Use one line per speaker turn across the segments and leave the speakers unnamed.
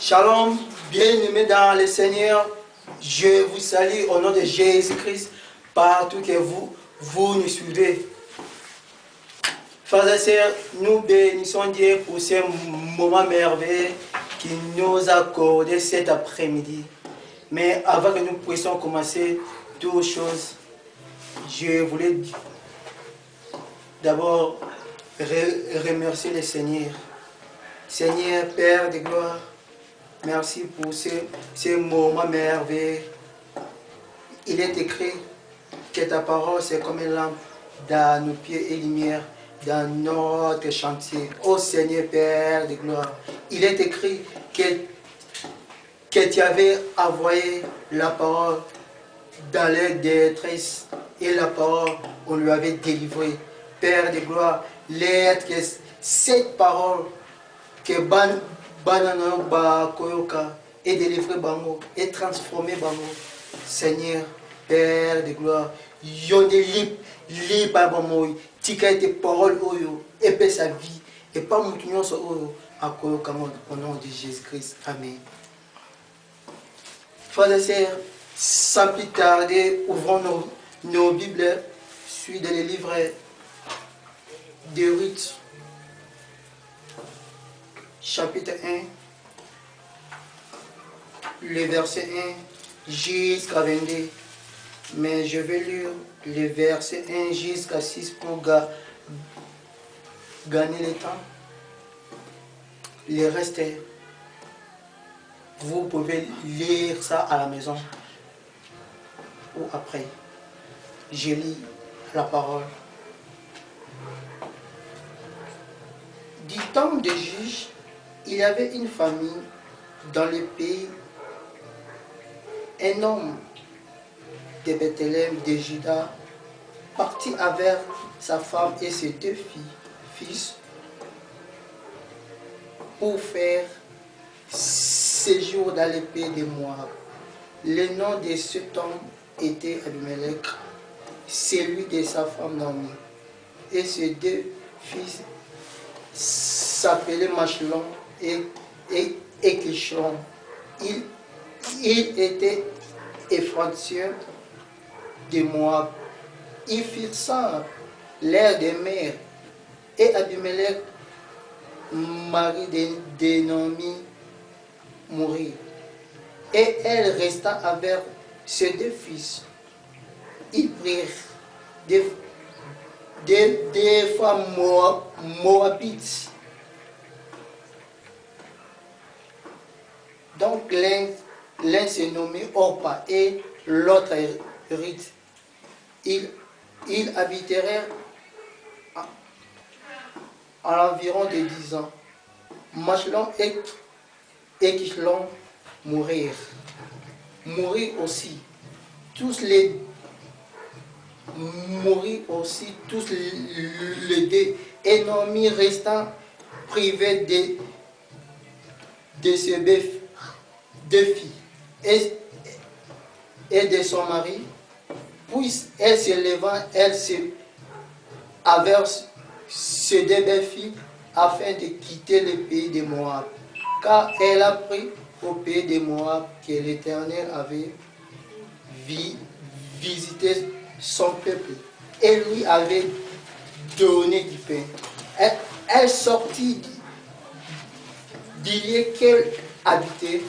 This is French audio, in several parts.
Shalom, bien-aimés dans le Seigneur, je vous salue au nom de Jésus-Christ, partout que vous nous suivez. Frères et sœurs, nous bénissons Dieu pour ce moment merveilleux qu'il nous a accordé cet après-midi. Mais avant que nous puissions commencer toutes choses, je voulais d'abord remercier le Seigneur. Seigneur, Père de gloire, merci pour ce moment merveilleux. Il est écrit que ta parole, c'est comme une lampe dans nos pieds et lumière dans notre chantier. Ô Seigneur, Père de gloire, il est écrit que tu avais envoyé la parole dans les détresse et la parole, on lui avait délivré. Père de gloire, l'aide que cette parole que banano ba koyoka est délivré bango et transformé bango. Seigneur, Père de gloire, yonde li ba bango tika tes paroles oyo et paix sa vie et pas mon union so oyo à koyoka au nom de Jésus-Christ. Amen. Frères et sœurs, sans plus tarder, ouvrons nos Bibles, suite dans les livres de Ruth, chapitre 1, le verset 1 jusqu'à 22. Mais je vais lire le verset 1 jusqu'à 6 pour gagner le temps. Le reste, vous pouvez lire ça à la maison ou après. Je lis la parole. Du temps des juges, il y avait une famille dans le pays, un homme de Bethléem de Juda, parti avec sa femme et ses deux fils pour faire séjour dans le pays de Moab. Le nom de cet homme était Abimelech, celui de sa femme Naomi, et ses deux fils s'appelaient Machlon et Kichlon. Il était Ephratien de Moab. Ils firent ça l'air de mer, et Abimelech, mari de Naomi, mourit. Et elle resta avec ses deux fils. Ils prirent des femmes moabites. Donc l'un se nommait Orpa et l'autre Ruth. Ils habitèrent à environ de 10 ans. Machlon et Kichlon mourirent. Mourirent aussi tous les deux, et Naomi restant privée de ses deux filles et de son mari. Puis elle se levant, elle se averse ses deux belles-filles afin de quitter le pays de Moab, car elle a pris au pays de Moab que l'Éternel avait visité son peuple et lui avait donné du pain. Elle sortit du lieu qu'elle habitait,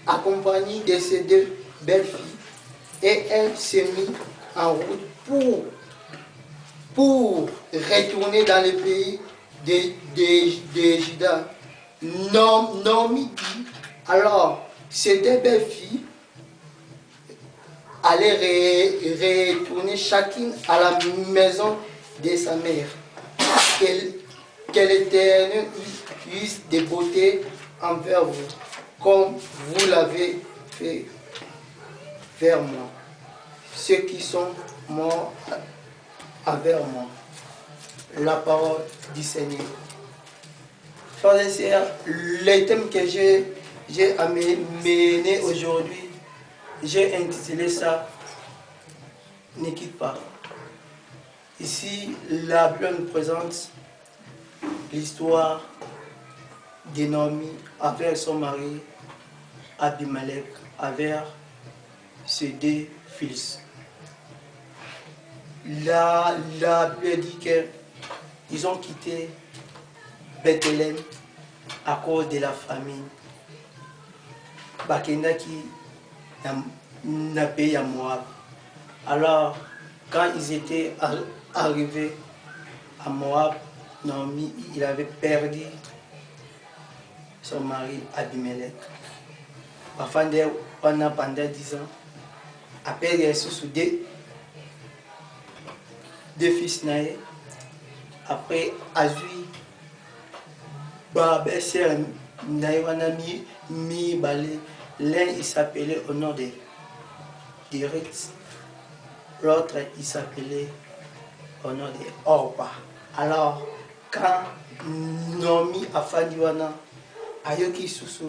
accompagnée de ses deux belles filles, et elle s'est mise en route pour retourner dans le pays de Juda. Naomi dit alors ces deux belles filles allaient retourner chacune à la maison de sa mère. Que l'Éternel use de beauté envers vous, comme vous l'avez fait vers moi. Ceux qui sont morts envers moi. La parole du Seigneur. Frères et sœurs, le thème que j'ai amené aujourd'hui, j'ai intitulé ça « Ne quitte pas ». Ici, la Bible nous présente l'histoire de Naomi avec son mari Abimelech avait ses deux fils. La Bible dit qu'ils ont quitté Bethléem à cause de la famine. Bakendaki n'a pays à Moab. Alors, quand ils étaient arrivés à Moab, Naomi, il avait perdu son mari Abimelech. Pendant 10 ans, après il sous deux fils naés. Après Azui, Babesser Naïwana mi balé. L'un il s'appelait au nom de Ritz, l'autre il s'appelait au nom de Orpa. Alors, quand Nomi a Fadiwana, Ayoki Susu,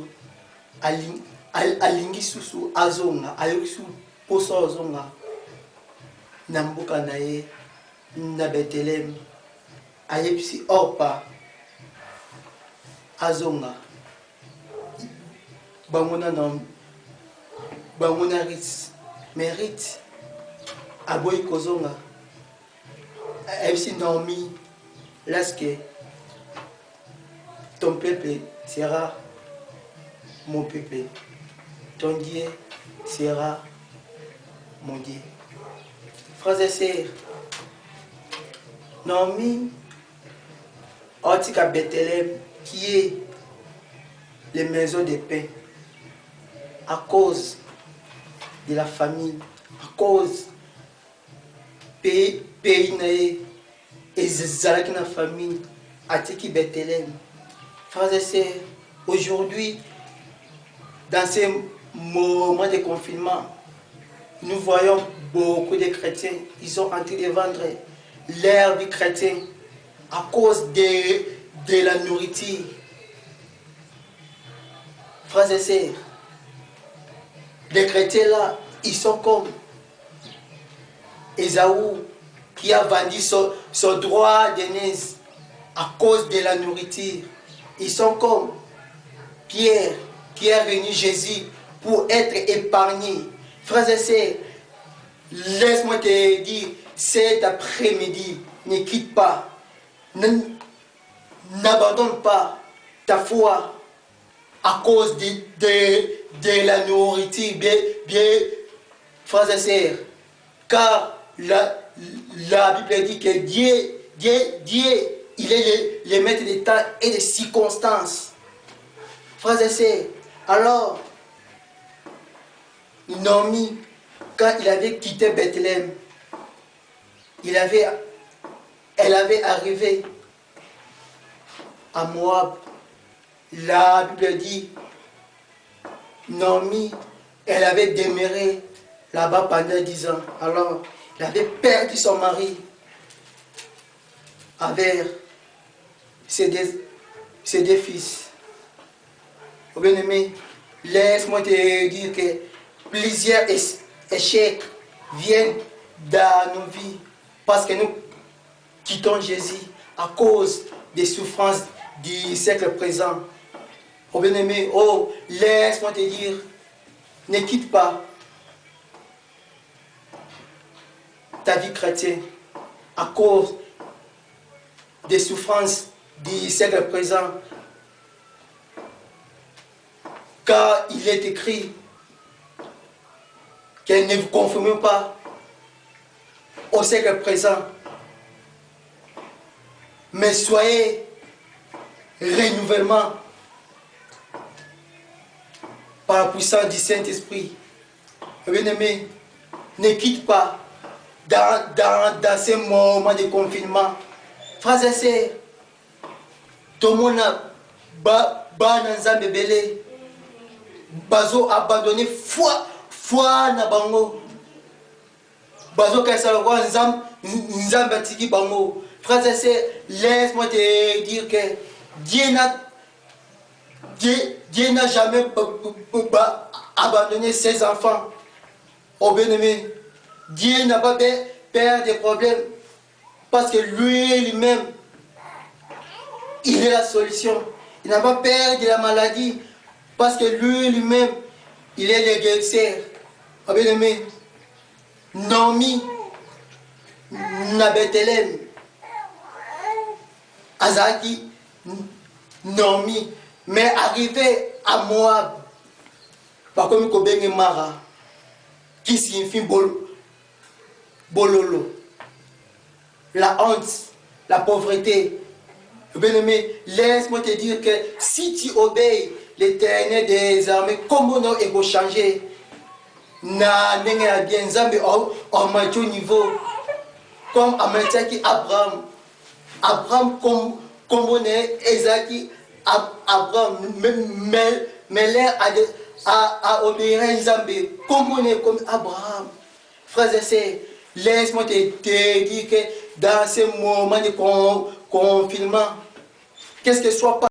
Alingi Susu, Azonga, Ayoki Susu, Poso Azonga, Nambuka Naye, Nabetelem, Ayepsi Orpa, Azonga, Banguna Nom, Banguna Ritz, Mérite, Aboy Kozonga, Ayepsi Nomi, lorsque ton peuple sera mon peuple, ton Dieu sera mon Dieu. Frères et sœurs, Naomi, Otika Bethléem, qui est les maisons de pain, à cause de la famine, à cause pays naïe, et Zalaki na famine, Atiki Bethléem. Frères et sœurs, aujourd'hui, dans ces moments de confinement, nous voyons beaucoup de chrétiens, ils sont en train de vendre leur vie chrétienne à cause de la nourriture. Frères et sœurs, les chrétiens là, ils sont comme Ésaü qui a vendu son droit d'aînesse à cause de la nourriture. Ils sont comme Pierre qui a réuni Jésus pour être épargné. Frères et sœurs, laisse-moi te dire, cet après-midi, ne quitte pas, n'abandonne pas ta foi à cause de la nourriture, bien, frères et sœurs, car la Bible dit que Dieu, il est le maître des temps et des circonstances. Frères et sœurs, alors, Naomi, quand il avait quitté Bethléem, elle avait arrivé à Moab. La Bible dit, Naomi, elle avait demeuré là-bas pendant 10 ans. Alors, elle avait perdu son mari avec ses deux fils. Bien-aimé, laisse-moi te dire que plusieurs échecs viennent dans nos vies parce que nous quittons Jésus à cause des souffrances du siècle présent. Oh bien-aimé, oh, laisse-moi te dire, ne quitte pas ta vie chrétienne à cause des souffrances du siècle présent. Car il est écrit qu'elle ne vous conforme pas au siècle présent, mais soyez renouvellement par la puissance du Saint-Esprit. Bien-aimé, ne quitte pas dans ces moments de confinement. Frères et sœurs, tout le monde a belé. Bazo abandonné foi na bango. Bazo kaisarwa nzamba tiki bango. Frères et sœurs, laisse-moi te dire que Dieu n'a jamais abandonné ses enfants. Oh bien-aimé, Dieu n'a pas peur des problèmes parce que lui-même, il est la solution. Il n'a pas peur de la maladie parce que lui-même, il est le guerrier. Bien-aimé, Naomi, na Bethléem, Azaki, Naomi, mais arrivé à Moab, par comme Kobeng Mara, qui signifie bololo, la honte, la pauvreté. Bien-aimé, laisse-moi te dire que si tu obéis l'Éternel des armées, comment on est changer? Na nenge a bien Nzambe au niveau comme Amataki Abraham. Abraham comme on est Ezaki Abraham, mais l'air à obéir à Nzambe, comme on est comme Abraham. Frères et sœurs, laisse-moi te dire que dans ce moment de confinement, qu'est-ce que soit pas